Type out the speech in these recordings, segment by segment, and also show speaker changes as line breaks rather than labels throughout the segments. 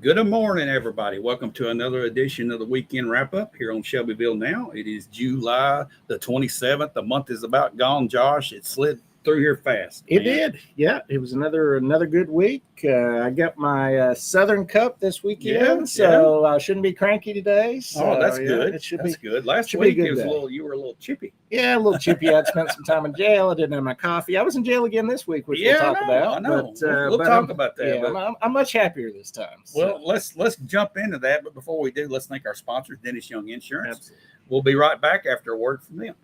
Good morning, everybody. Welcome to another edition of the Weekend Wrap-Up here on Shelbyville Now. It is July the 27th. The month is about gone, Josh. It slid through here fast.
It did. Yeah, it was another good week. I got my Southern Cup this weekend, so I shouldn't be cranky today. So,
that's good.
It should
that's
be
good. Last
should
week
be a
it was
good day.
you were a little chippy.
Yeah, a little chippy. I'd spent some time in jail. I didn't have my coffee. I was in jail again this week, which we'll talk about.
I know.
But,
we'll talk about that.
Yeah,
but,
I'm much happier this time.
Well, let's jump into that. But before we do, let's thank our sponsors, Dennis Young Insurance.
Absolutely.
We'll be right back after a word from them.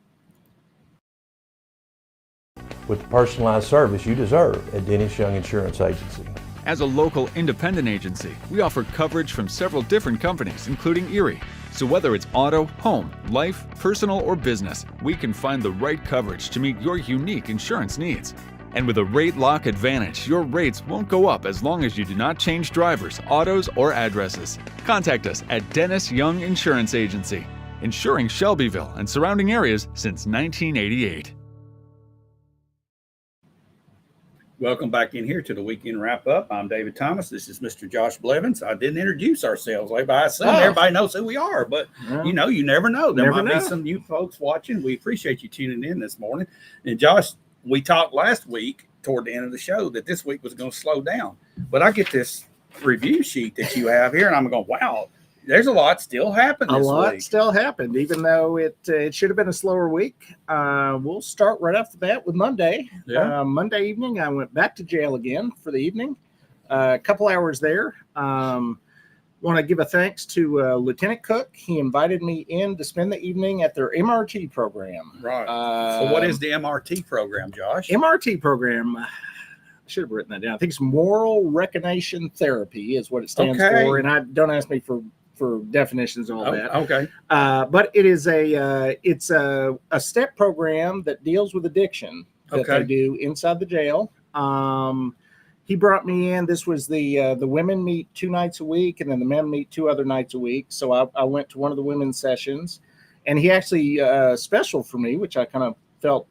With the personalized service you deserve at Dennis Young Insurance Agency.
As a local independent agency, we offer coverage from several different companies, including Erie. So whether it's auto, home, life, personal, or business, we can find the right coverage to meet your unique insurance needs. And with a rate lock advantage, your rates won't go up as long as you do not change drivers, autos, or addresses. Contact us at Dennis Young Insurance Agency, insuring Shelbyville and surrounding areas since 1988.
Welcome back in here to the Weekend Wrap-Up. I'm David Thomas. This is Mr. Josh Blevins. I didn't introduce ourselves. I assume everybody knows who we are, but you never know. There might be some new folks watching. We appreciate you tuning in this morning. And Josh, we talked last week toward the end of the show that this week was going to slow down. But I get this review sheet that you have here, and I'm going, wow, there's a lot still happening this week.
A lot still happened, even though it should have been a slower week. We'll start right off the bat with Monday. Monday evening, I went back to jail again for the evening. A couple hours there. Want to give a thanks to Lieutenant Cook. He invited me in to spend the evening at their MRT program.
Right. So what is the MRT program, Josh?
MRT program, I should have written that down. I think it's Moral Recognition Therapy is what it stands for. And don't ask me for definitions and all that.
Okay.
But it is it's a step program that deals with addiction that they do inside the jail. He brought me in. This was the women meet 2 nights a week, and then the men meet 2 other nights a week. So I went to one of the women's sessions, and he actually special for me, which I kind of felt,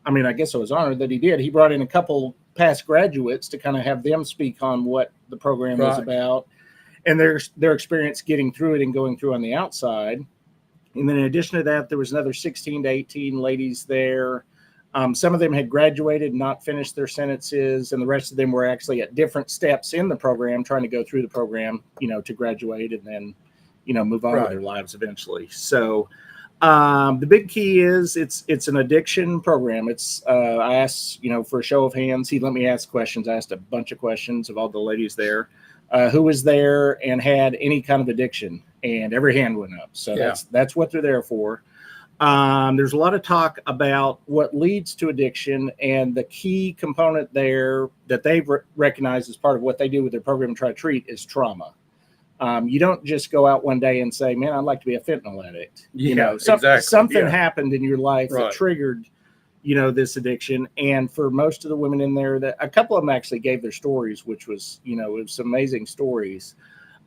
I guess I was honored that he did. He brought in a couple past graduates to kind of have them speak on what the program was about and their experience getting through it and going through on the outside. And then in addition to that, there was another 16 to 18 ladies there. Some of them had graduated, not finished their sentences, and the rest of them were actually at different steps in the program, trying to go through the program, to graduate and then, move on with their lives eventually. So the big key is it's an addiction program. It's I asked, for a show of hands. He let me ask questions. I asked a bunch of questions of all the ladies there. Who was there and had any kind of addiction, and every hand went up. So that's what they're there for. There's a lot of talk about what leads to addiction, and the key component there that they've recognized as part of what they do with their program and try to treat is trauma. You don't just go out one day and say, man, I'd like to be a fentanyl addict. Something happened in your life that triggered this addiction. And for most of the women in there, that a couple of them actually gave their stories, which was, it was amazing stories.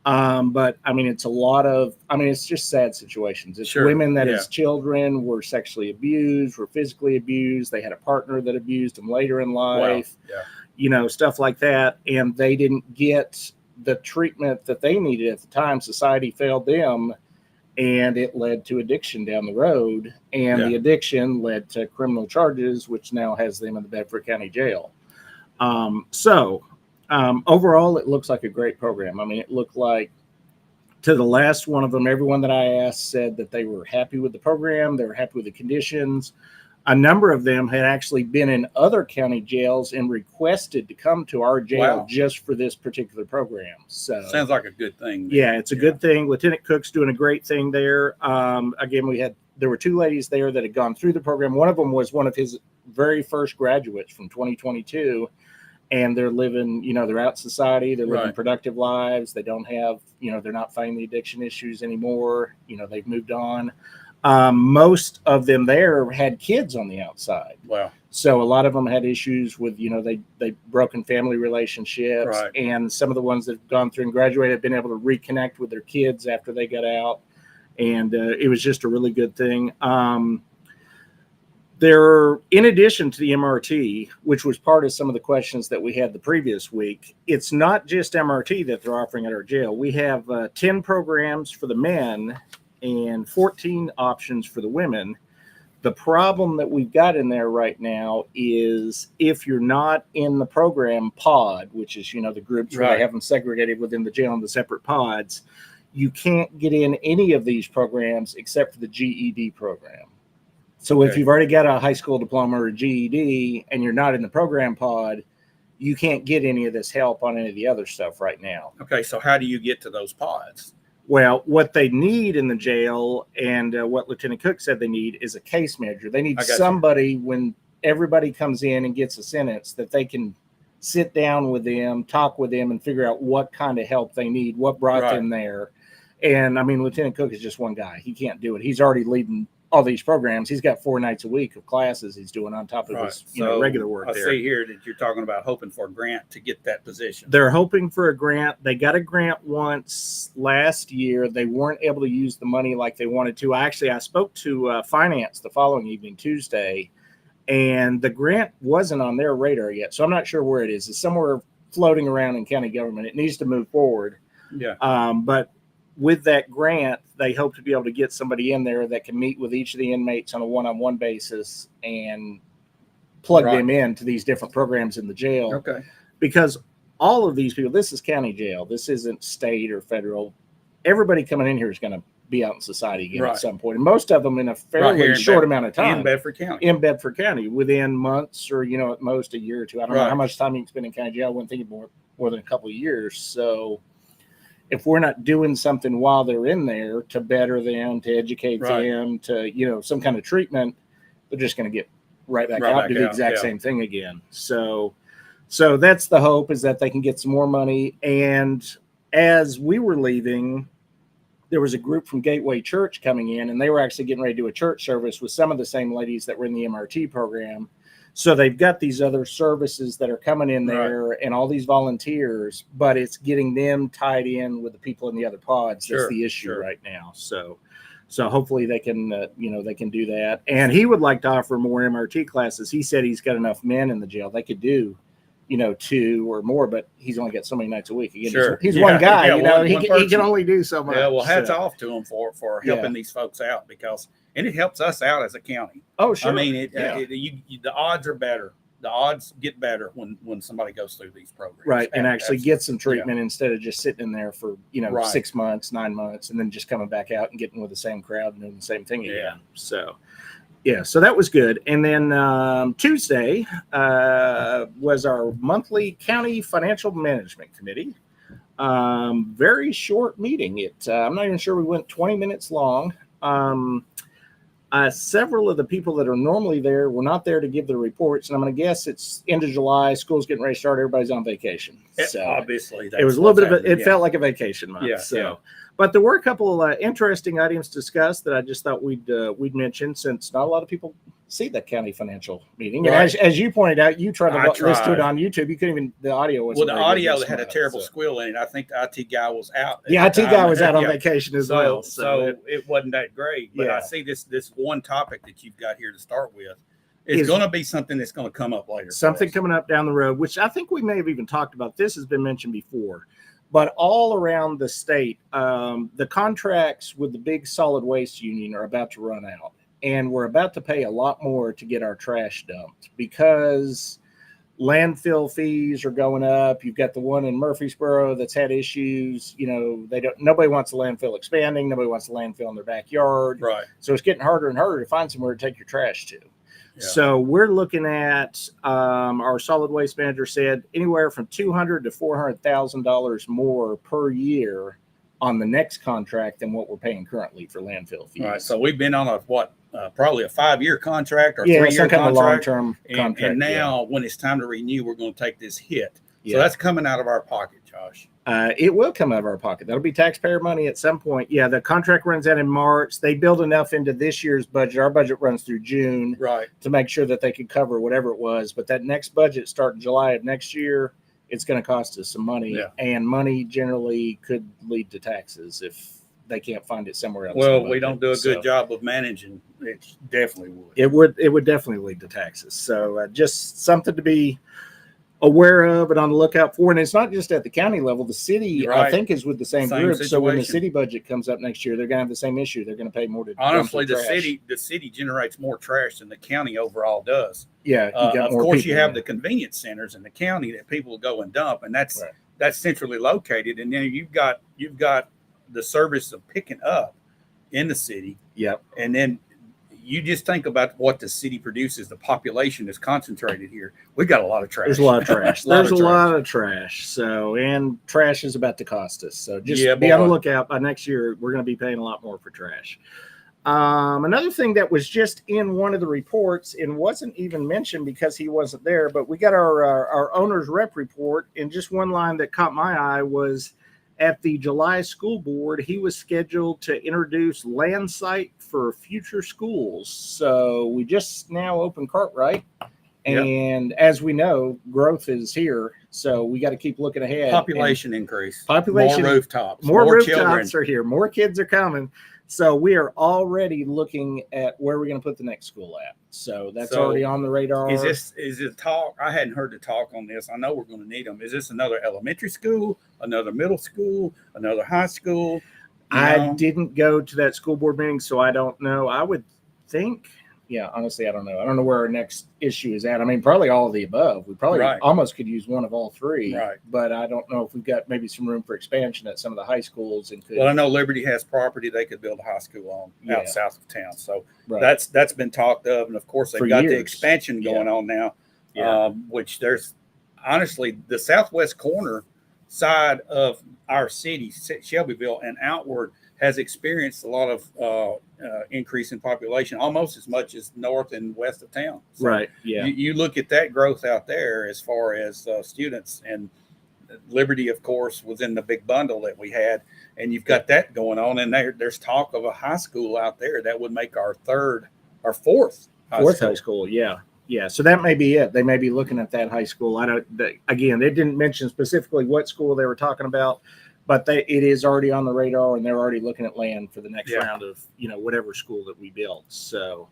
But it's a lot of, it's just sad situations. It's women that as children were sexually abused, were physically abused. They had a partner that abused them later in life, stuff like that. And they didn't get the treatment that they needed at the time. Society failed them. And it led to addiction down the road. And the addiction led to criminal charges, which now has them in the Bedford County Jail. Overall, it looks like a great program. It looked like, to the last one of them, everyone that I asked said that they were happy with the program. They were happy with the conditions. A number of them had actually been in other county jails and requested to come to our jail just for this particular program. So
sounds like a good thing.
Yeah, it's a good thing. Lieutenant Cook's doing a great thing there. Again, there were 2 ladies there that had gone through the program. One of them was one of his very first graduates from 2022. And they're living, they're out in society. They're living productive lives. They don't have, they're not fighting the addiction issues anymore. They've moved on. Most of them there had kids on the outside.
Wow.
So a lot of them had issues with, they broken family relationships. And some of the ones that have gone through and graduated have been able to reconnect with their kids after they got out. And it was just a really good thing. There, in addition to the MRT, which was part of some of the questions that we had the previous week, it's not just MRT that they're offering at our jail. We have 10 programs for the men and 14 options for the women. The problem that we've got in there right now is if you're not in the program pod, which is, the groups where they have them segregated within the jail in the separate pods, you can't get in any of these programs except for the GED program. So if you've already got a high school diploma or a GED and you're not in the program pod, you can't get any of this help on any of the other stuff right now.
Okay, so how do you get to those pods?
Well, what they need in the jail and what Lieutenant Cook said they need is a case manager. They need somebody when everybody comes in and gets a sentence that they can sit down with them, talk with them, and figure out what kind of help they need, what brought them there. And I mean, Lieutenant Cook is just one guy. He can't do it. He's already leading all these programs. He's got 4 nights a week of classes he's doing on top of his regular work.
I see here that you're talking about hoping for a grant to get that position.
They're hoping for a grant. They got a grant once last year. They weren't able to use the money like they wanted to. I spoke to finance the following evening, Tuesday, and the grant wasn't on their radar yet. So I'm not sure where it is. It's somewhere floating around in county government. It needs to move forward.
Yeah.
But with that grant, they hope to be able to get somebody in there that can meet with each of the inmates on a one-on-one basis and plug them into these different programs in the jail.
Okay.
Because all of these people, this is county jail. This isn't state or federal. Everybody coming in here is going to be out in society again at some point. And most of them in a fairly short amount of time.
In Bedford County.
In Bedford County, within months or, at most a year or two. I don't know how much time you can spend in county jail. I wouldn't think more than a couple of years. So if we're not doing something while they're in there to better them, to educate them, to, some kind of treatment, they're just going to get right back out to do the exact same thing again. So that's the hope, is that they can get some more money. And as we were leaving, there was a group from Gateway Church coming in, and they were actually getting ready to do a church service with some of the same ladies that were in the MRT program. So they've got these other services that are coming in there and all these volunteers, but it's getting them tied in with the people in the other pods. That's the issue right now. So hopefully they can, they can do that. And he would like to offer more MRT classes. He said he's got enough men in the jail. They could do, 2 or more, but he's only got so many nights a week. Again, he's one guy, he can only do so much.
Yeah, well, hats off to him for helping these folks out, and it helps us out as a county.
Oh, sure.
I mean, the odds are better. The odds get better when somebody goes through these programs.
Right, and actually get some treatment instead of just sitting in there for, 6 months, 9 months, and then just coming back out and getting with the same crowd and doing the same thing again. So that was good. And then Tuesday was our monthly county financial management committee. Very short meeting. I'm not even sure we went 20 minutes long. Several of the people that are normally there were not there to give the reports, and I'm going to guess it's end of July. School's getting ready to start. Everybody's on vacation. So
obviously,
it was a little bit of it felt like a vacation month. But there were a couple of interesting items discussed that I just thought we'd mention, since not a lot of people see the county financial meeting. And as you pointed out, you tried to listen to it on YouTube. You couldn't even, the audio wasn't.
Well, the audio had a terrible squeal in it. I think the IT guy was out.
The IT guy was out on vacation as well.
So it wasn't that great. But I see this one topic that you've got here to start with is going to be something that's going to come up later.
Something coming up down the road, which I think we may have even talked about. This has been mentioned before. But all around the state, the contracts with the big solid waste union are about to run out. And we're about to pay a lot more to get our trash dumped because landfill fees are going up. You've got the one in Murfreesboro that's had issues. Nobody wants a landfill expanding. Nobody wants a landfill in their backyard.
Right.
So it's getting harder and harder to find somewhere to take your trash to. Yeah. So we're looking at, our solid waste manager said, anywhere from $200,000 to $400,000 more per year on the next contract than what we're paying currently for landfill fees.
All right. So we've been on probably a 5-year contract or 3-year
some kind
contract.
Of long-term contract.
And now when it's time to renew, we're going to take this hit. So that's coming out of our pocket, Josh.
It will come out of our pocket. That'll be taxpayer money at some point. Yeah, the contract runs out in March. They build enough into this year's budget. Our budget runs through June, to make sure that they can cover whatever it was. But that next budget starting July of next year, it's going to cost us some money. Yeah. And money generally could lead to taxes if they can't find it somewhere else.
Well, we don't do a good job of managing. It definitely would.
It would definitely lead to taxes. So just something to be aware of and on the lookout for. And it's not just at the county level. The city,
Right.
I think, is with the same group.
Situation.
So when the city budget comes up next year, they're going to have the same issue. They're going to pay more to
honestly,
dump
the city generates more trash than the county overall does.
Yeah, you got
of
more
course,
people
you have
in.
the convenience centers in the county that people go and dump, and that's
Right.
that's centrally located. And then you've got the service of picking up in the city.
Yep.
And then you just think about what the city produces. The population is concentrated here. We got a lot of trash.
There's a lot of trash. There's a
trash.
lot of trash. So, and trash is about to cost us. So just
Yeah,
be on the
boy.
lookout. By next year, we're going to be paying a lot more for trash. Another thing that was just in one of the reports and wasn't even mentioned because he wasn't there, but we got our owner's rep report, and just one line that caught my eye was at the July school board, he was scheduled to introduce land site for future schools. So we just now opened Cartwright. And as we know, growth is here. So we got to keep looking ahead.
Population increase.
Population.
More rooftops.
More rooftops
children.
are here. More kids are coming. So we are already looking at where we're going to put the next school at. So that's already on the radar.
Is it talk? I hadn't heard the talk on this. I know we're going to need them. Is this another elementary school, another middle school, another high school?
I didn't go to that school board meeting, so I don't know. I would think, honestly, I don't know. I don't know where our next issue is at. I mean, probably all of the above. We probably almost could use one of all three.
Right.
But I don't know if we've got maybe some room for expansion at some of the high schools.
Well, I know Liberty has property they could build a high school on out south of town. So that's been talked of. And of course, they've got the expansion going on now, which there's honestly the southwest corner side of our city, Shelbyville, and outward has experienced a lot of increase in population, almost as much as north and west of town. So
right. Yeah.
You look at that growth out there as far as students, and Liberty, of course, was in the big bundle that we had, and you've got that going on. And there's talk of a high school out there that would make our fourth high school.
Yeah. Yeah, so that may be it. They may be looking at that high school. Again, they didn't mention specifically what school they were talking about, but it is already on the radar, and they're already looking at land for the next round of whatever school that we build. So,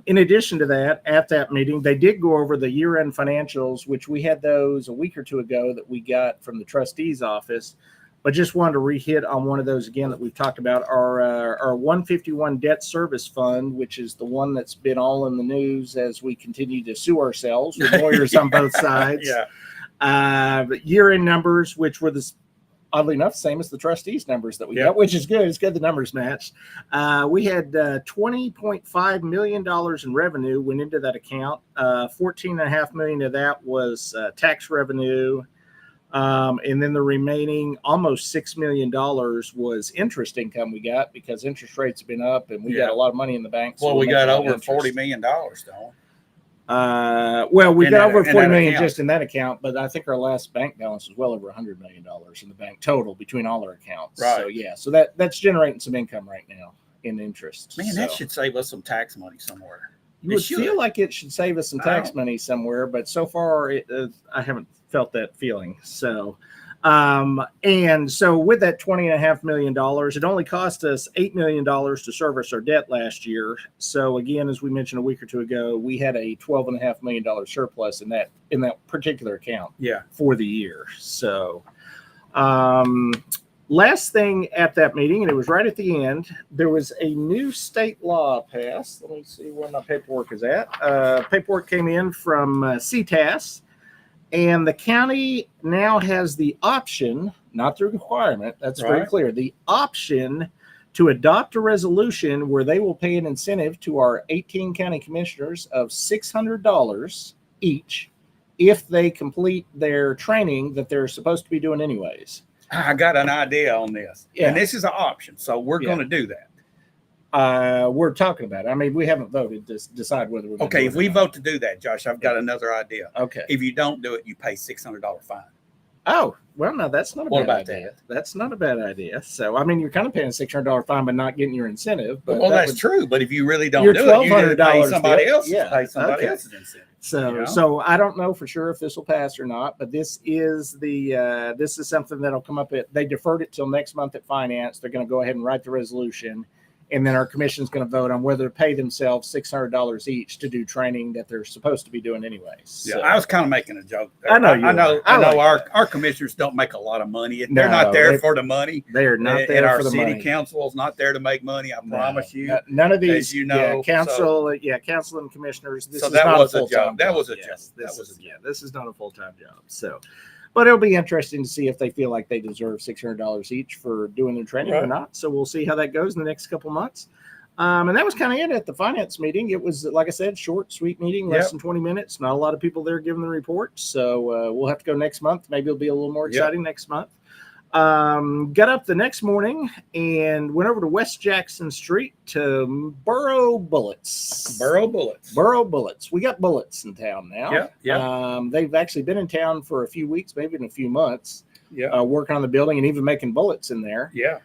in addition to that, at that meeting, they did go over the year-end financials, which we had those a week or two ago that we got from the trustee's office. But just wanted to re-hit on one of those again that we've talked about, our 151 debt service fund, which is the one that's been all in the news as we continue to sue ourselves with lawyers on both sides. But year-end numbers, which were oddly enough, same as the trustees' numbers that we got, which is good. It's good the numbers matched. We had $20.5 million in revenue went into that account. $14.5 million of that was tax revenue. And then the remaining almost $6 million was interest income we got because interest rates have been up and we got a lot of money in the bank.
So we got over $40 million, don't
well, we got over $40 million just in that account, but I think our last bank balance was well over $100 million in the bank total between all our accounts.
Right.
So that's generating some income right now in interest.
Man, that should save us some tax money somewhere.
You would feel like it should save us some tax money somewhere, but so far I haven't felt that feeling. So, and so with that $20.5 million, it only cost us $8 million to service our debt last year. So again, as we mentioned a week or two ago, we had a $12.5 million surplus in that particular account for the year. So, last thing at that meeting, and it was right at the end, there was a new state law passed. Let me see where my paperwork is at. Paperwork came in from CTAS, and the county now has the option, not the requirement, that's very clear, the option to adopt a resolution where they will pay an incentive to our 18 county commissioners of $600 each if they complete their training that they're supposed to be doing anyways.
I got an idea on this, and this is an option, so we're going to do that.
We're talking about it. I mean, we haven't voted to decide whether we're going to do it.
If we vote to do that, Josh, I've got another idea.
Okay.
If you don't do it, you pay $600 fine.
Oh, Well, no, that's not a
What
bad
about
idea. That's not a bad idea. So, I mean, you're kind of paying a $600 fine, but not getting your incentive. But
Well, that's true. But if you really don't
your
do it, you need to pay
$1,200
somebody
bill.
else.
Yeah,
Pay somebody
okay.
else's incentive.
So,
you know?
so I don't know for sure if this will pass or not, but this is this is something that'll come up they deferred it till next month at finance. They're going to go ahead and write the resolution, and then our commission's going to vote on whether to pay themselves $600 each to do training that they're supposed to be doing anyways.
Yeah,
So,
I was kind of making a joke there.
I know
I know
like
our commissioners don't make a lot of money.
No,
They're not there for the money.
They're not there
and our
for the
city
money.
council is not there to make money. I promise you.
None of these,
as you know,
council and commissioners. This
so
is
that
not
was
a
a
full-time
job. That was a
Yes,
job.
This is not a full-time job. So, but it'll be interesting to see if they feel like they deserve $600 each for doing their training or not. So we'll see how that goes in the next couple months. And that was kind of it at the finance meeting. It was, like I said, short, sweet meeting, less than 20 minutes. Not a lot of people there giving the report. So we'll have to go next month. Maybe it'll be a little more exciting next month. Got up the next morning and went over to West Jackson Street to borrow bullets.
Burrow bullets.
Burrow bullets. We got bullets in town now.
Yeah.
They've actually been in town for a few weeks, maybe in a few months.
Yeah.
Working on the building and even making bullets in there.
Yeah.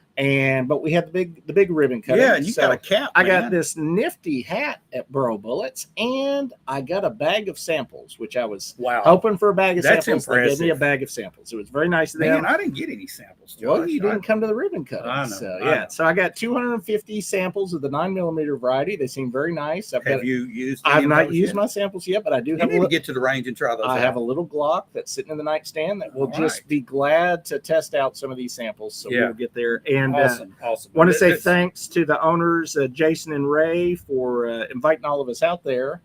But we had the big ribbon cutting.
Yeah, and you got a cap.
I got this nifty hat at Burrow Bullets, and I got a bag of samples, which I was hoping for a bag of
That's
samples.
impressive.
They gave me a bag of samples. It was very nice of them.
Man, I didn't get any samples, Josh.
Well, you didn't come to the ribbon cutting.
I know.
So
I know.
So I got 250 samples of the 9mm variety. They seem very nice.
Have you used?
I've not used my samples yet, but I do
You
have.
need to get to the range and try those.
I have a little Glock that's sitting in the nightstand that will just be glad to test out some of these samples. So we'll get there. And
awesome.
Want to say thanks to the owners, Jason and Ray, for inviting all of us out there.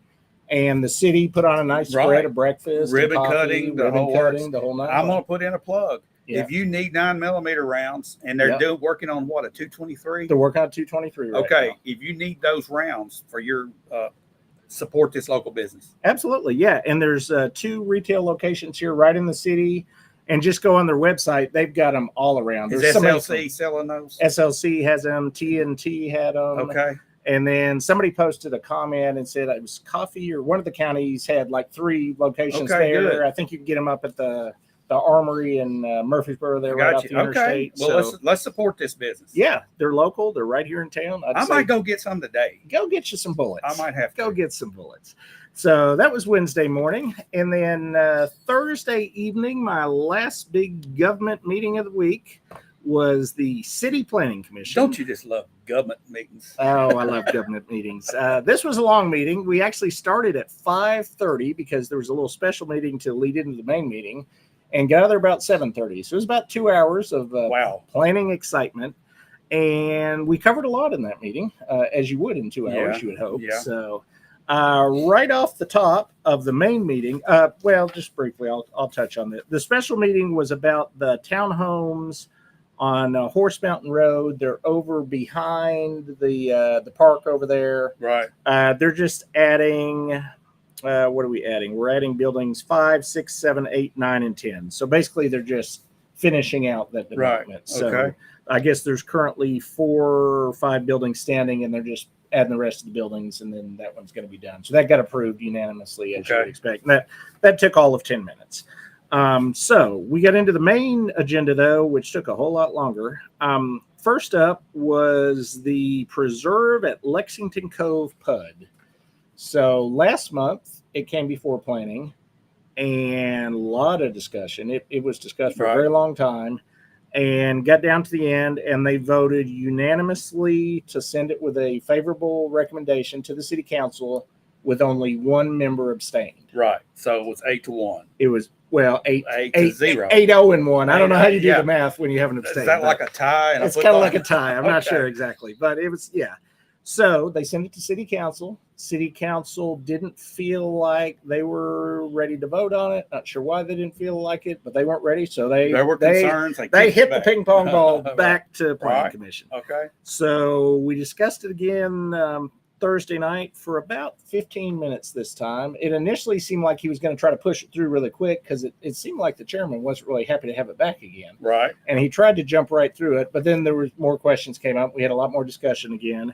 And the city put on a nice spread of breakfast,
ribbon
coffee,
cutting, the whole
night.
I'm going to put in a plug.
Yeah.
If you need 9mm rounds, and they're working on what, a 223?
They're working on 223 right now.
If you need those rounds for your support this local business.
Absolutely, yeah. And there's 2 retail locations here right in the city. And just go on their website. They've got them all around.
Is SLC selling those?
SLC has them. TNT had them.
Okay.
And then somebody posted a comment and said it was Coffee or one of the counties had like 3 locations there. Good. I think you can get them up at the Armory in Murfreesboro there right off the interstate.
Well, let's support this business.
Yeah, they're local. They're right here in town.
I might go get some today.
Go get you some bullets.
I might have to.
Go get some bullets. So that was Wednesday morning. And then Thursday evening, my last big government meeting of the week was the City Planning Commission.
Don't you just love government meetings?
Oh, I love government meetings. This was a long meeting. We actually started at 5:30 because there was a little special meeting to lead into the main meeting, and got there about 7:30. So it was about 2 hours of planning excitement. And we covered a lot in that meeting, as you would in 2 hours, you would hope.
Yeah.
So right off the top of the main meeting, well, just briefly, I'll touch on it. The special meeting was about the townhomes on Horse Mountain Road. They're over behind the park over there.
Right.
They're just adding. What are we adding? We're adding buildings 5, 6, 7, 8, 9, and 10. So basically, they're just finishing out that development.
Right. Okay.
So I guess there's currently 4 or 5 buildings standing, and they're just adding the rest of the buildings, and then that one's going to be done. So that got approved unanimously, as you would expect. And that took all of 10 minutes. So we got into the main agenda, though, which took a whole lot longer. First up was the preserve at Lexington Cove PUD. So last month, it came before planning, and a lot of discussion. It was discussed for a very long time, and got down to the end, and they voted unanimously to send it with a favorable recommendation to the city council with only 1 member abstained.
Right. So it was 8-1.
It was, well, 8-0.
8-0
1. I don't know how you do the math when you have an abstain.
Is that like a tie?
It's kind of like a tie. I'm not sure exactly, but it was, So they sent it to city council. City council didn't feel like they were ready to vote on it. Not sure why they didn't feel like it, but they weren't ready. So there were concerns. They hit the ping pong ball back to planning commission.
Okay.
So we discussed it again Thursday night for about 15 minutes this time. It initially seemed like he was going to try to push it through really quick because it seemed like the chairman wasn't really happy to have it back again.
Right.
And he tried to jump right through it, but then there was more questions came up. We had a lot more discussion again.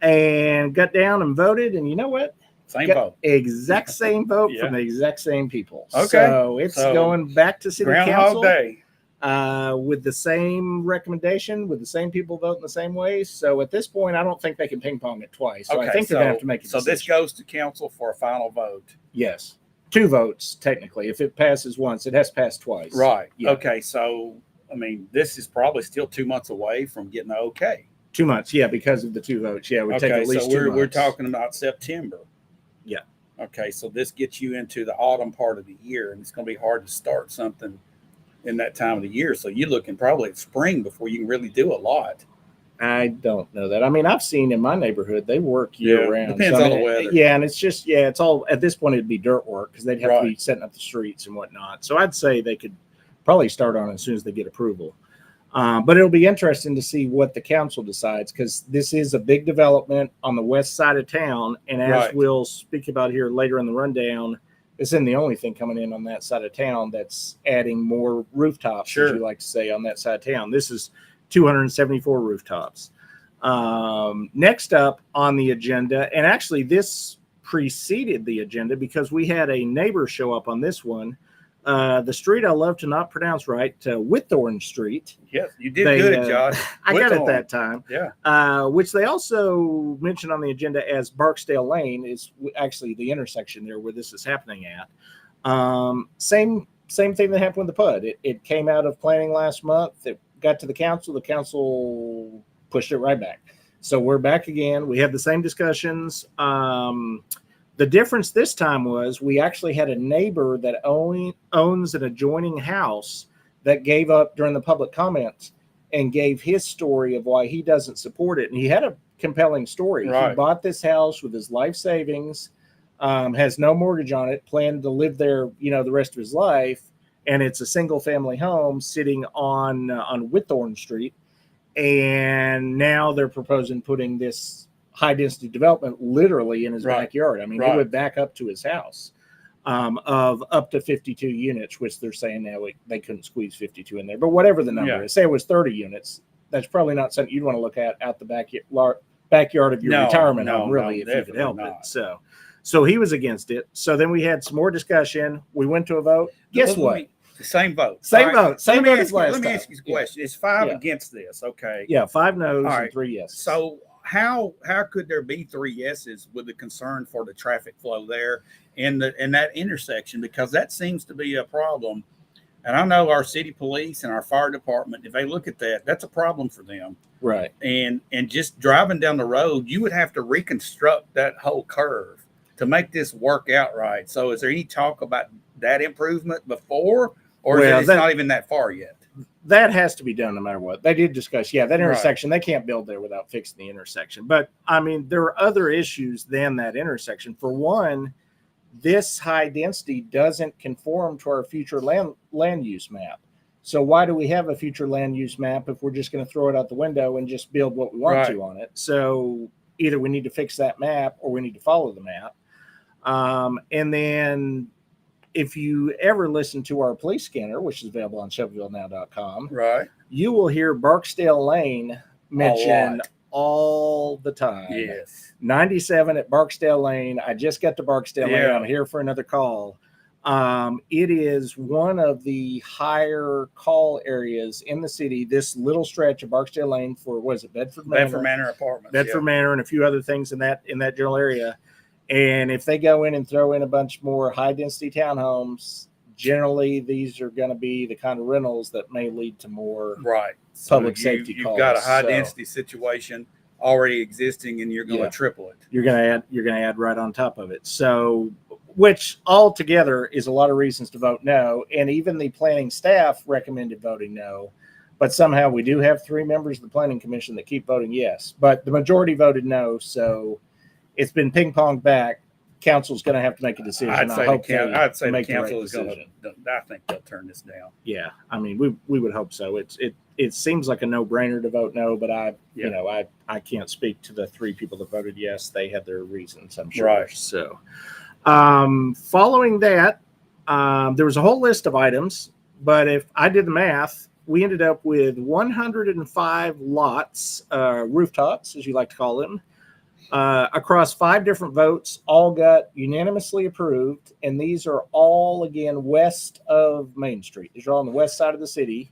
And got down and voted, and you know what?
Same vote.
Exact same vote from the exact same people.
Okay.
So it's going back to city council.
Groundhog Day.
with the same recommendation, with the same people voting the same way. So at this point, I don't think they can ping pong it twice. So I think they're going to have to make a decision.
So this goes to council for a final vote.
Yes. 2 votes, technically. If it passes once, it has to pass twice.
Right.
Yeah.
Okay. So, I mean, this is probably still 2 months away from getting the okay.
2 months, yeah, because of the 2 votes. Yeah, we take at least 2 months.
We're talking about September.
Yeah.
Okay, so this gets you into the autumn part of the year, and it's going to be hard to start something in that time of the year. So you're looking probably at spring before you can really do a lot.
I don't know that. I mean, I've seen in my neighborhood, they work year round.
Depends on the weather.
Yeah, and it's just, it's all, at this point, it'd be dirt work because they'd have to be setting up the streets and whatnot. So I'd say they could probably start on it as soon as they get approval. But it'll be interesting to see what the council decides, because this is a big development on the west side of town. And as we'll speak about here later in the rundown, this isn't the only thing coming in on that side of town that's adding more rooftops, as you like to say, on that side of town. This is 274 rooftops. Next up on the agenda, and actually this preceded the agenda because we had a neighbor show up on this one. The street I love to not pronounce right, Whitthorne Street.
Yes, you did good, Josh.
I got it that time.
Yeah.
Which they also mentioned on the agenda as Barksdale Lane is actually the intersection there where this is happening at. Same thing that happened with the PUD. It came out of planning last month. It got to the council. The council pushed it right back. So we're back again. We have the same discussions. The difference this time was we actually had a neighbor that owns an adjoining house that gave up during the public comments and gave his story of why he doesn't support it. And he had a compelling story. He bought this house with his life savings, has no mortgage on it, planned to live there, the rest of his life. And it's a single family home sitting on Whitthorne Street. And now they're proposing putting this high density development literally in his backyard. I mean, he would back up to his house of up to 52 units, which they're saying now they couldn't squeeze 52 in there. But whatever the number is, say it was 30 units, that's probably not something you'd want to look at out the backyard of your retirement home, really, if you could help it. So he was against it. So then we had some more discussion. We went to a vote. Guess what?
The same vote.
Same vote. Same vote as last time.
Let me ask you a question. It's 5 against this, okay?
Yeah, 5 no's and 3 yeses.
So how could there be 3 yeses with the concern for the traffic flow there in that intersection? Because that seems to be a problem. And I know our city police and our fire department, if they look at that, that's a problem for them.
Right.
And just driving down the road, you would have to reconstruct that whole curve to make this work out right. So is there any talk about that improvement before, or is it not even that far yet?
That has to be done no matter what. They did discuss, that intersection, they can't build there without fixing the intersection. But, I mean, there are other issues than that intersection. For one, this high density doesn't conform to our future land use map. So why do we have a future land use map if we're just going to throw it out the window and just build what we want to on it? So either we need to fix that map or we need to follow the map. And then if you ever listen to our police scanner, which is available on ShelbyvilleNow.com, you will hear Barksdale Lane mentioned all the time.
Yes.
97 at Barksdale Lane. I just got to Barksdale Lane. I'm here for another call. It is one of the higher call areas in the city, this little stretch of Barksdale Lane for, Bedford Manor?
Bedford Manor Apartments.
Bedford Manor and a few other things in that general area. And if they go in and throw in a bunch more high density townhomes, generally these are going to be the kind of rentals that may lead to more public safety calls.
You've got a high density situation already existing, and you're going to triple it.
You're going to add right on top of it. So, which altogether is a lot of reasons to vote no. And even the planning staff recommended voting no. But somehow we do have 3 members of the planning commission that keep voting yes. But the majority voted no. So it's been ping pong back. Council's going to have to make a decision.
I'd say the council is going to. I think they'll turn this down.
Yeah, I mean, we would hope so. It seems like a no brainer to vote no, but I can't speak to the 3 people that voted yes. They had their reasons, I'm sure. So, following that, there was a whole list of items, but if I did the math, we ended up with 105 lots, rooftops, as you like to call them. Across 5 different votes, all got unanimously approved. And these are all, again, west of Main Street. These are all on the west side of the city.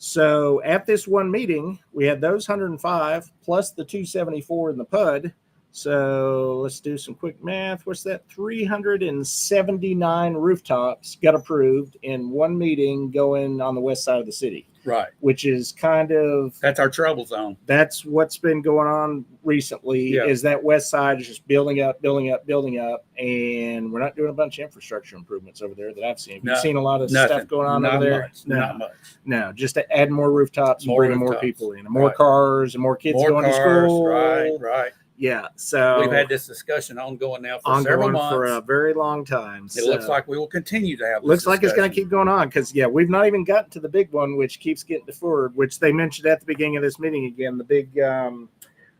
So at this one meeting, we had those 105 plus the 274 in the PUD. So let's do some quick math. What's that? 379 rooftops got approved in one meeting going on the west side of the city.
Right.
Which is kind of,
that's our trouble zone.
That's what's been going on recently, is that west side is just building up. And we're not doing a bunch of infrastructure improvements over there that I've seen. Have you seen a lot of stuff going on over there?
Not much.
No, just to add more rooftops and bring more people in, and more cars and more kids going to school.
Right.
Yeah, so
we've had this discussion ongoing now for several months.
For a very long time.
It looks like we will continue to have this
Looks like it's going to keep going on because, we've not even gotten to the big one, which keeps getting deferred, which they mentioned at the beginning of this meeting again, the big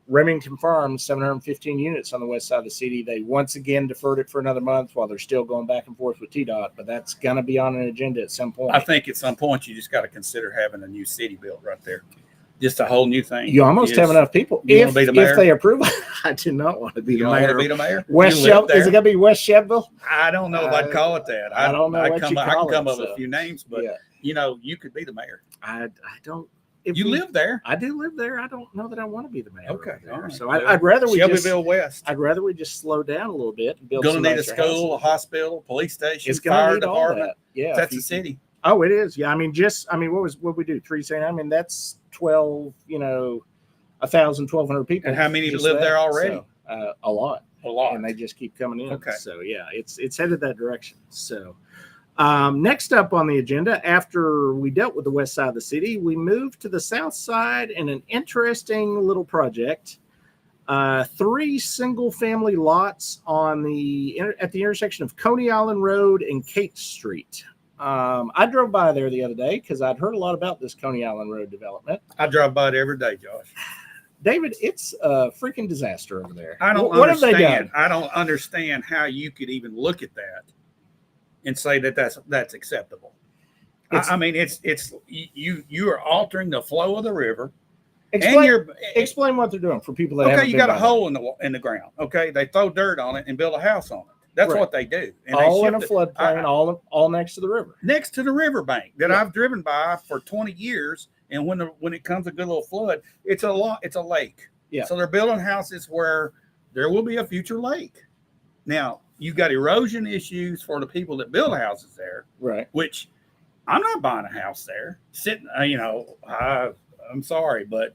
Remington Farms, 715 units on the west side of the city. They once again deferred it for another month while they're still going back and forth with TDOT, but that's going to be on an agenda at some point.
I think at some point you just got to consider having a new city built right there. Just a whole new thing.
You almost have enough people. If they approve, I do not want to be the mayor.
Want to be the mayor?
West Shelbyville, is it going to be West Shelbyville?
I don't know if I'd call it that.
I don't know. I can
come up with a few names, but you could be the mayor.
I don't.
You live there.
I do live there. I don't know that I want to be the mayor.
Okay.
All right. So I'd rather we
Shelbyville West.
I'd rather we just slow down a little bit and build.
Going to need a school, a hospital, police station,
it's
fire
need
department.
All that. Yeah,
that's the city.
Oh, it is. Yeah. What we do? 3 saying. I mean, that's 12. 1,000, 1,200 people.
And how many live there already?
So, a lot. And they just keep coming in.
Okay.
So it's headed that direction. So next up on the agenda, after we dealt with the west side of the city, we moved to the south side in an interesting little project. 3 single-family lots at the intersection of Coney Island Road and Kate Street. I drove by there the other day because I'd heard a lot about this Coney Island Road development.
I drive by it every day, Josh.
David, it's a freaking disaster over there.
I don't understand. What have they done? I don't understand how you could even look at that and say that that's acceptable. You are altering the flow of the river.
Explain what they're doing for people that haven't been.
You got a hole in the ground. Okay, they throw dirt on it and build a house on it. That's what they do. And
all in a floodplain, all next to the river.
Next to the riverbank that I've driven by for 20 years. And when it comes a good little flood, it's a lake.
Yeah.
So they're building houses where there will be a future lake. Now, you've got erosion issues for the people that build houses there.
Right.
Which I'm not buying a house there. I'm sorry, but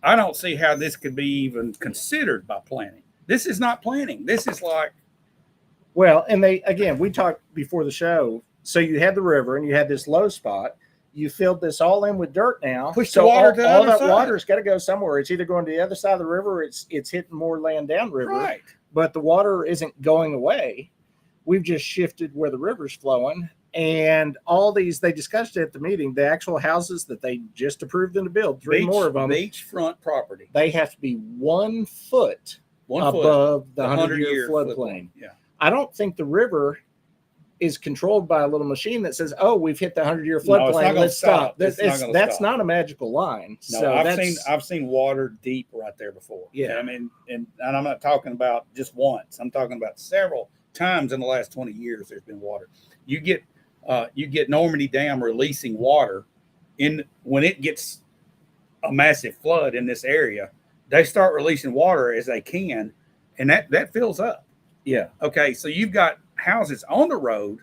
I don't see how this could be even considered by planning. This is not planning. This is like.
Well, and we talked before the show. So you had the river and you had this low spot. You filled this all in with dirt now.
Push the water to the other side.
All that water's got to go somewhere. It's either going to the other side of the river, or it's hitting more land downriver.
Right.
But the water isn't going away. We've just shifted where the river's flowing. And all these, they discussed it at the meeting, the actual houses that they just approved them to build, 3 more of them.
Beachfront property.
They have to be 1 foot above the 100-year floodplain.
Yeah.
I don't think the river is controlled by a little machine that says, "Oh, we've hit the 100-year floodplain. Let's stop." That's not a magical line.
No,
so
I've seen water deep right there before.
Yeah,
I mean, and I'm not talking about just once. I'm talking about several times in the last 20 years. There's been water. You get Normandy Dam releasing water when it gets a massive flood in this area. They start releasing water as they can, and that fills up.
Yeah.
Okay, so you've got houses on the road,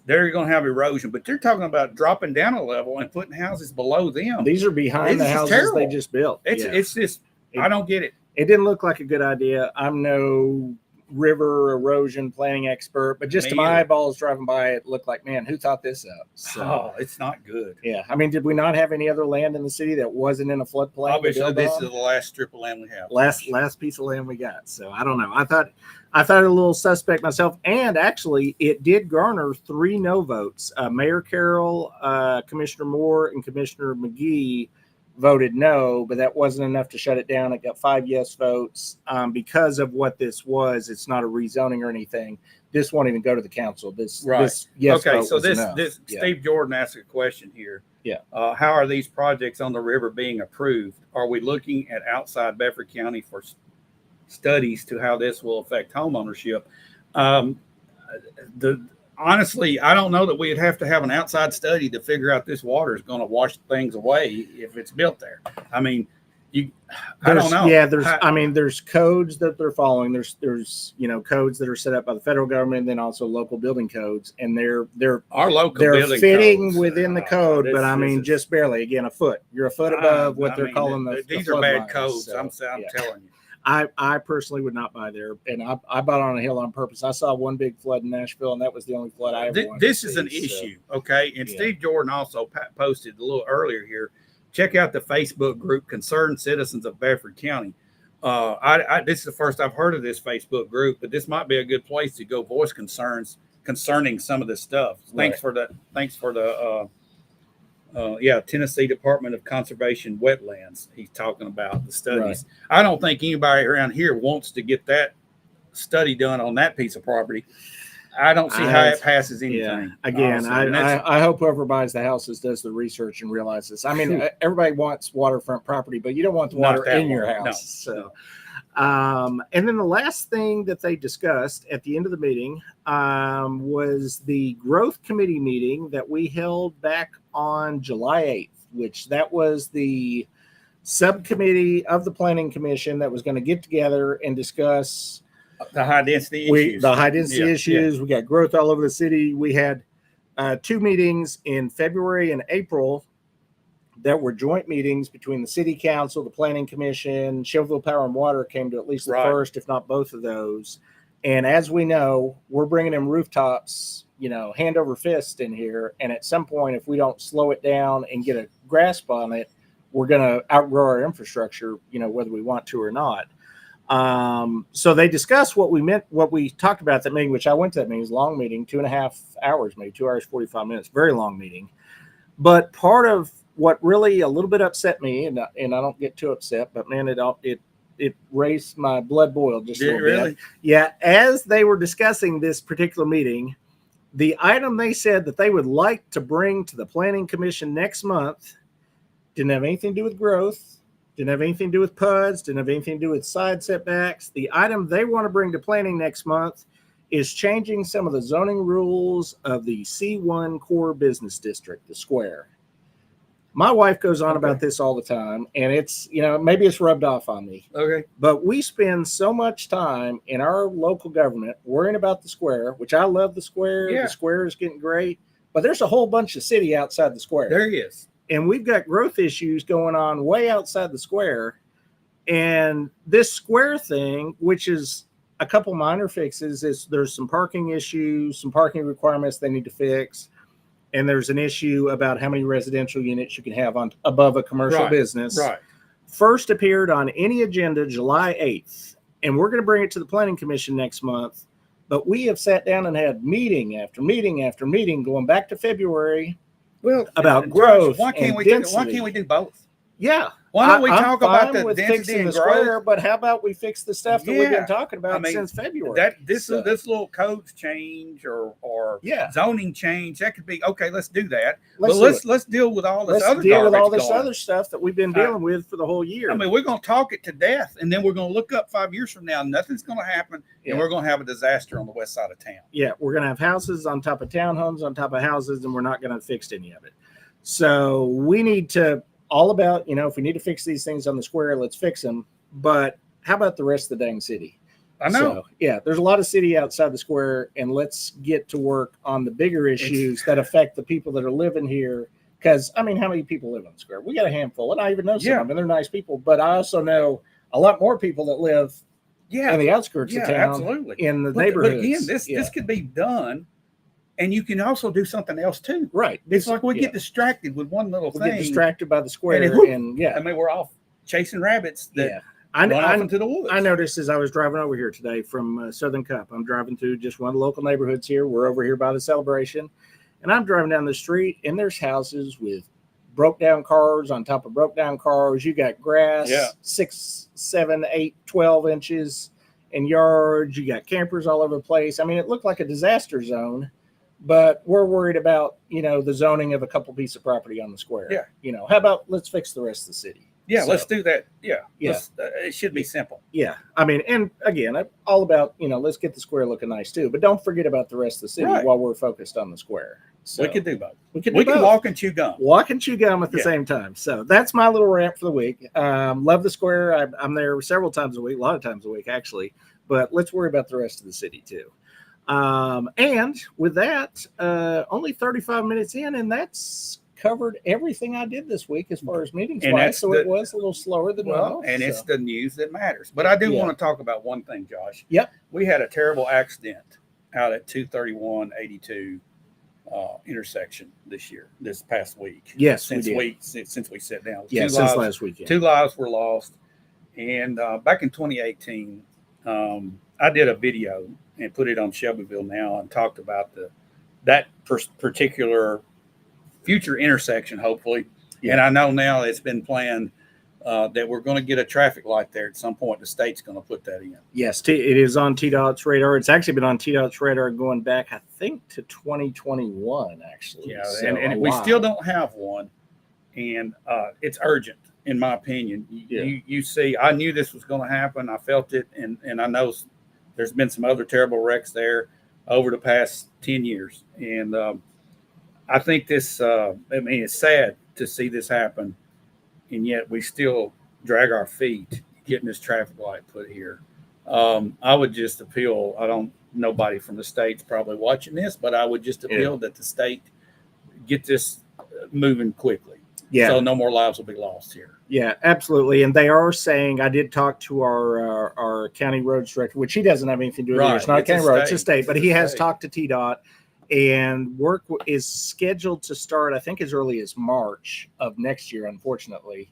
they're going to have erosion, but they're talking about dropping down a level and putting houses below them.
These are behind the houses they just built.
It's just, I don't get it.
It didn't look like a good idea. I'm no river erosion planning expert, but just to my eyeballs driving by, it looked like, man, who thought this up?
So, it's not good.
Yeah. I mean, did we not have any other land in the city that wasn't in a floodplain?
Obviously, this is the last strip of land we have.
Last piece of land we got. So I don't know. I thought it a little suspect myself. And actually, it did garner 3 no votes. Mayor Carroll, Commissioner Moore, and Commissioner McGee voted no, but that wasn't enough to shut it down. It got 5 yes votes. Because of what this was, it's not a rezoning or anything. This won't even go to the council. This yes
okay,
vote
so
was enough.
Steve Jordan asked a question here.
Yeah.
How are these projects on the river being approved? Are we looking at outside Bedford County for studies to how this will affect home ownership? honestly, I don't know that we'd have to have an outside study to figure out this water is going to wash things away if it's built there. I mean, I don't know.
Yeah, there's codes that they're following. There's codes that are set up by the federal government, and then also local building codes, and they're
our local
they're
building
fitting
codes,
within the code, but I mean just barely. Again, a foot. You're a foot above what they're calling the.
These
the
are bad
lines,
codes.
so,
I'm telling you.
I personally would not buy there, and I bought on a hill on purpose. I saw one big flood in Nashville, and that was the only flood I ever wanted
This
to
is
see,
an issue, okay? And Steve Jordan also posted a little earlier here. Check out the Facebook group, Concerned Citizens of Bedford County. This is the first I've heard of this Facebook group, but this might be a good place to go voice concerns concerning some of this stuff. Thanks for the Tennessee Department of Conservation Wetlands. He's talking about the studies. Right. I don't think anybody around here wants to get that study done on that piece of property. I don't see how it passes anything.
Yeah. Again, I hope whoever buys the houses does the research and realizes. I mean, everybody wants waterfront property, but you don't want the water in your house. No. So, and then the last thing that they discussed at the end of the meeting was the growth committee meeting that we held back on July 8th, which that was the subcommittee of the Planning Commission that was going to get together and discuss
the high density issues.
We got growth all over the city. We had 2 meetings in February and April that were joint meetings between the city council, the planning commission. Shelbyville Power and Water came to at least the first, if not both of those. And as we know, we're bringing them rooftops, hand over fist in here. And at some point, if we don't slow it down and get a grasp on it, we're going to outgrow our infrastructure, whether we want to or not. So they discussed what we talked about at that meeting, which I went to that meeting. It was a long meeting, 2.5 hours, maybe 2 hours, 45 minutes, very long meeting. But part of what really a little bit upset me, and I don't get too upset, but man, it raised my blood boiled just a little bit. Yeah. As they were discussing this particular meeting, the item they said that they would like to bring to the Planning Commission next month didn't have anything to do with growth. Didn't have anything to do with PUDs, didn't have anything to do with side setbacks. The item they want to bring to planning next month is changing some of the zoning rules of the C1 core business district, the square. My wife goes on about this all the time, and it's, maybe it's rubbed off on me.
Okay.
But we spend so much time in our local government worrying about the square, which I love the square. Yeah. The square is getting great, but there's a whole bunch of city outside the square.
There is.
And we've got growth issues going on way outside the square. And this square thing, which is a couple minor fixes, is there's some parking issues, some parking requirements they need to fix. And there's an issue about how many residential units you can have on above a commercial business. Right. First appeared on any agenda July 8th. And we're going to bring it to the Planning Commission next month. But we have sat down and had meeting after meeting after meeting going back to February. Well, about growth.
Why can't we do both?
Yeah.
Why don't we talk about the
density and growth? Square, but how about we fix the stuff that we've been talking about since February?
This little codes change or zoning change, that could be okay. Let's do that. Let's deal with all this
other stuff that we've been dealing with for the whole year.
I mean, we're going to talk it to death, and then we're going to look up 5 years from now. Nothing's going to happen, and we're going to have a disaster on the west side of town.
Yeah, we're going to have houses on top of townhomes on top of houses, and we're not going to fix any of it. So we need to. All about, if we need to fix these things on the square, let's fix them. But how about the rest of the dang city?
I know.
So, there's a lot of city outside the square, and let's get to work on the bigger issues that affect the people that are living here. Because, how many people live on the square? We got a handful, and I even know some of them, and they're nice people. But I also know a lot more people that live in the outskirts of town, in the neighborhoods.
But again, this could be done. And you can also do something else too.
Right.
It's like we get distracted with one little thing.
We get distracted by the square. And
we're off chasing rabbits that run off into the woods.
I noticed as I was driving over here today from Southern Cup, I'm driving through just one of the local neighborhoods here. We're over here by the Celebration. And I'm driving down the street, and there's houses with broke down cars on top of broke down cars. You got grass 6, 7, 8, 12 inches in yards. You got campers all over the place. It looked like a disaster zone. But we're worried about, the zoning of a couple pieces of property on the square. Yeah. How about let's fix the rest of the city?
Yeah,
So,
let's do that. Yeah.
Yeah.
It should be simple.
Yeah. I mean, and again, I'm all about, let's get the square looking nice too, but don't forget about the rest of the city
Right.
while we're focused on the square. So
We could do both.
We can
walk and chew gum.
Walk and chew gum at the
Yeah.
same time. So that's my little rant for the week. Love the square. I'm there several times a week, a lot of times a week actually, but let's worry about the rest of the city too. And with that, only 35 minutes in, and that's covered everything I did this week as far as meetings wise. So it was a little slower than normal.
And it's the news that matters. But I do want to talk about one thing, Josh.
Yep.
We had a terrible accident out at 231-82 intersection this past week.
Yes,
since we sat down.
Since last weekend.
2 lives were lost. And back in 2018, I did a video and put it on Shelbyville Now and talked about that particular future intersection, hopefully. Yeah. And I know now it's been planned that we're going to get a traffic light there at some point. The state's going to put that in.
Yes, it is on TDOT's radar. It's actually been on TDOT's radar going back, I think, to 2021, actually.
Yeah,
so
and we still don't have one. And it's urgent, in my opinion. You see, I knew this was going to happen. I felt it, and I know there's been some other terrible wrecks there over the past 10 years. And I think this, it's sad to see this happen, and yet we still drag our feet getting this traffic light put here. I would just appeal, nobody from the state's probably watching this, but I would just appeal that the state get this moving quickly. Yeah. So no more lives will be lost here.
Yeah, absolutely. And they are saying, I did talk to our county roads director, which he doesn't have anything to do with it. It's not a county road, it's a state, but he has talked to TDOT. And work is scheduled to start, I think, as early as March of next year, unfortunately,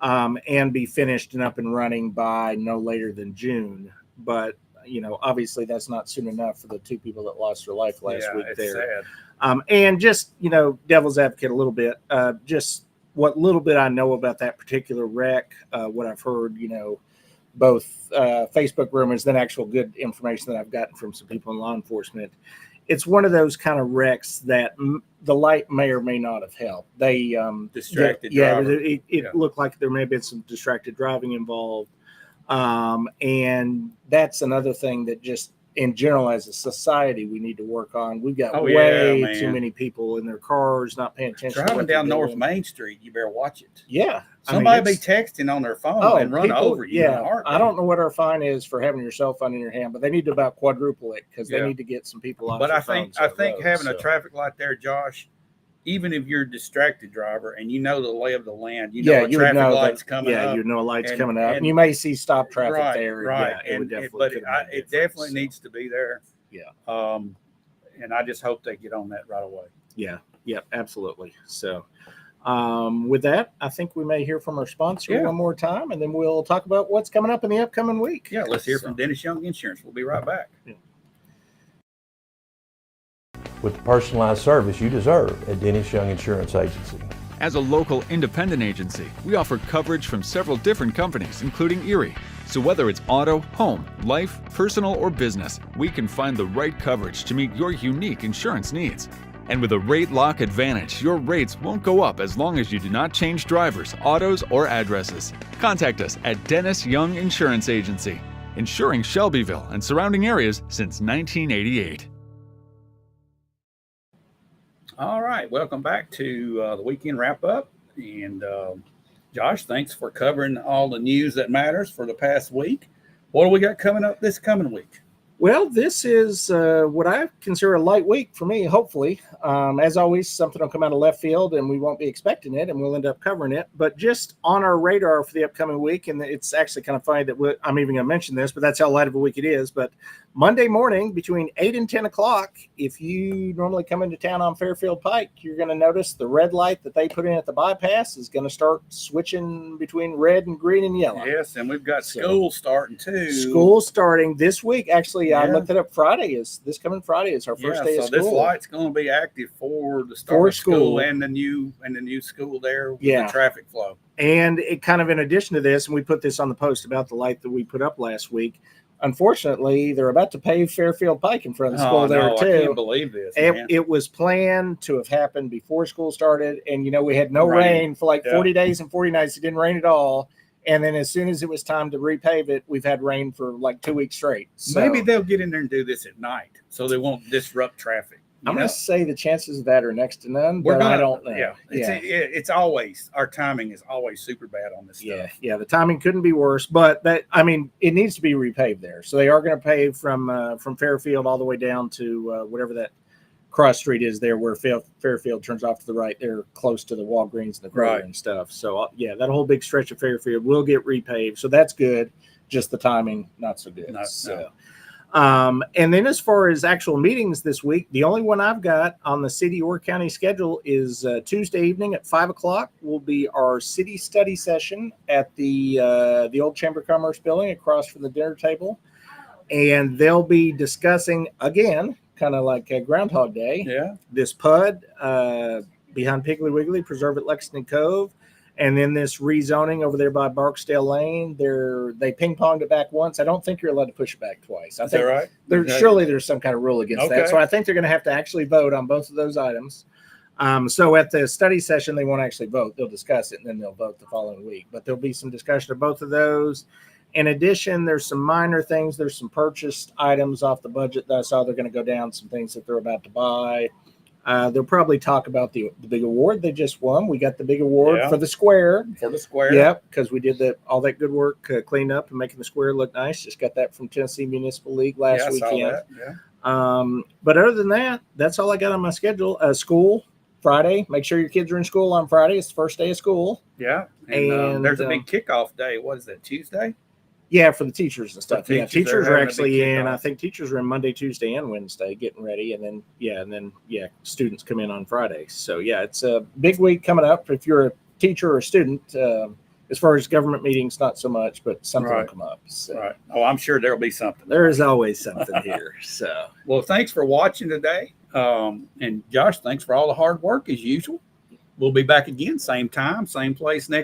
and be finished and up and running by no later than June. But, obviously that's not soon enough for the 2 people that lost their life last week there.
Sad.
And just, devil's advocate a little bit, just what little bit I know about that particular wreck, what I've heard, both Facebook rumors, then actual good information that I've gotten from some people in law enforcement. It's one of those kind of wrecks that the light may or may not have helped. They
distracted driver.
It looked like there may have been some distracted driving involved. And that's another thing that just in general as a society we need to work on. We've got way too many people in their cars not paying attention.
Driving down North Main Street, you better watch it.
Yeah.
Somebody be texting on their phone and run over you.
Yeah, I don't know what our fine is for having your cell phone in your hand, but they need to about quadruple it because they need to get some people off.
But I think having a traffic light there, Josh, even if you're a distracted driver and you know the lay of the land, a traffic light's coming up.
Yeah, a light's coming up, and you may see stop traffic there.
Right,
Yeah,
it definitely needs to be there.
Yeah.
And I just hope they get on that right away.
Yeah. Absolutely. So. With that, I think we may hear from our sponsor one more time, and then we'll talk about what's coming up in the upcoming week.
Yeah, let's hear from Dennis Young Insurance. We'll be right back.
Yeah. With the personalized service you deserve at Dennis Young Insurance Agency.
As a local independent agency, we offer coverage from several different companies, including Erie. So whether it's auto, home, life, personal, or business, we can find the right coverage to meet your unique insurance needs. And with a rate lock advantage, your rates won't go up as long as you do not change drivers, autos, or addresses. Contact us at Dennis Young Insurance Agency, insuring Shelbyville and surrounding areas since 1988.
All right, welcome back to the weekend wrap up. And Josh, thanks for covering all the news that matters for the past week. What do we got coming up this coming week?
Well, this is what I consider a light week for me, hopefully. As always, something will come out of left field and we won't be expecting it and we'll end up covering it. But just on our radar for the upcoming week, and it's actually kind of funny that I'm even going to mention this, but that's how light of a week it is. But Monday morning between 8 and 10 o'clock, if you normally come into town on Fairfield Pike, you're going to notice the red light that they put in at the bypass is going to start switching between red and green and yellow.
Yes, and we've got school starting too.
School starting this week. Actually, I looked it up. This coming Friday is our first day of school.
So this light's going to be active for the start of school and the new school there with the traffic flow.
And it kind of in addition to this, and we put this on the post about the light that we put up last week, unfortunately, they're about to pave Fairfield Pike in front of the school there
no,
too.
I can't believe this.
It was planned to have happened before school started, and we had no rain for like 40 days and 40 nights. It didn't rain at all. And then as soon as it was time to repave it, we've had rain for like 2 weeks straight. So
maybe they'll get in there and do this at night so they won't disrupt traffic.
I'm going to say the chances of that are next to none, but I don't know.
Yeah. It's always, our timing is always super bad on this stuff.
Yeah. The timing couldn't be worse, but it needs to be repaved there. So they are going to pave from Fairfield all the way down to whatever that cross street is there, where Fairfield turns off to the right. They're close to the Walgreens and the Kroger and stuff. So that whole big stretch of Fairfield will get repaved. So that's good. Just the timing, not so good. No. And then as far as actual meetings this week, the only one I've got on the city or county schedule is Tuesday evening at 5:00 will be our city study session at the old Chamber of Commerce building across from the dinner table. And they'll be discussing, again, kind of like Groundhog Day, this PUD behind Piggly Wiggly, Preserve at Lexington Cove. And then this rezoning over there by Barksdale Lane, they ping-ponged it back once. I don't think you're allowed to push it back twice. I think surely there's some kind of rule against that. So I think they're going to have to actually vote on both of those items. So at the study session, they won't actually vote. They'll discuss it, and then they'll vote the following week. But there'll be some discussion of both of those. In addition, there's some minor things. There's some purchased items off the budget that I saw they're going to go down, some things that they're about to buy. They'll probably talk about the big award they just won. We got the big award for the square. Yep, because we did all that good work cleaning up and making the square look nice. Just got that from Tennessee Municipal League last weekend. But other than that, that's all I got on my schedule. School Friday. Make sure your kids are in school on Friday. It's the first day of school.
Yeah, and there's a big kickoff day. What is that, Tuesday?
Yeah, for the teachers and stuff. Teachers are actually in.
I
think teachers are in Monday, Tuesday, and Wednesday getting ready, and then students come in on Friday. So it's a big week coming up. If you're a teacher or a student, as far as government meetings, not so much, but something will come up. So.
Right. Oh, I'm sure there'll be something.
There is always something here. So
well, thanks for watching today, and Josh, thanks for all the hard work as usual. We'll be back again, same time, same place next.